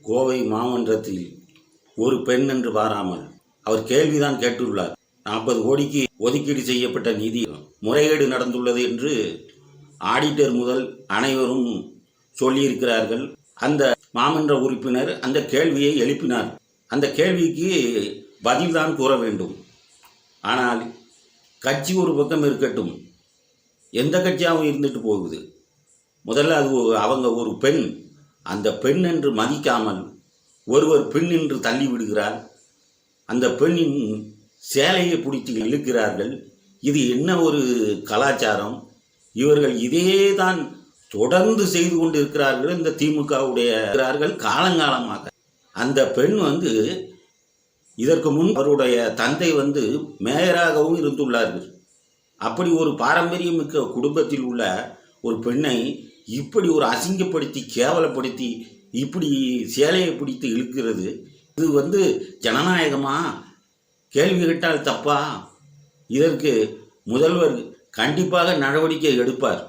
கோவை மாமன்றத்தில் ஒரு பெண் என்று பாராமல் அவர் கேள்விதான் கேட்டுள்ளார். 40 கோடிக்கு ஒதுக்கீடு செய்யப்பட்ட நிதி முறைகேடு நடந்துள்ளது என்று ஆடிட்டர் முதல் அனைவரும் சொல்லியிருக்கிறார்கள். அந்த மாமன்ற உறுப்பினர் அந்த கேள்வியை எழுப்பினார். அந்த கேள்விக்கு பதில்தான் கூற வேண்டும். ஆனால் கட்சி ஒரு பக்கம் இருக்கட்டும், எந்த கட்சியாகவும் இருந்துட்டு போகுது. முதல்ல அது அவங்க ஒரு பெண், அந்த பெண் என்று மதிக்காமல் ஒருவர் பெண் என்று தள்ளி விடுகிறார். அந்த பெண்ணின் சேலையை பிடித்து இழுக்கிறார்கள். இது என்ன ஒரு கலாச்சாரம்? இவர்கள் இதே தான் தொடர்ந்து செய்து கொண்டு இருக்கிறார்கள். இந்த திமுகவுடைய காலங்காலமாக அந்த பெண் இதற்கு முன் அவருடைய தந்தை மேயராகவும் இருந்துள்ளார்கள். அப்படி ஒரு பாரம்பரியமிக்க குடும்பத்தில் உள்ள ஒரு பெண்ணை இப்படி ஒரு அசிங்கப்படுத்தி கேவலப்படுத்தி இப்படி சேலையை பிடித்து இழுக்கிறது, இது ஜனநாயகமா? கேள்வி கேட்டால் தப்பா? இதற்கு முதல்வர் கண்டிப்பாக நடவடிக்கை எடுப்பார்.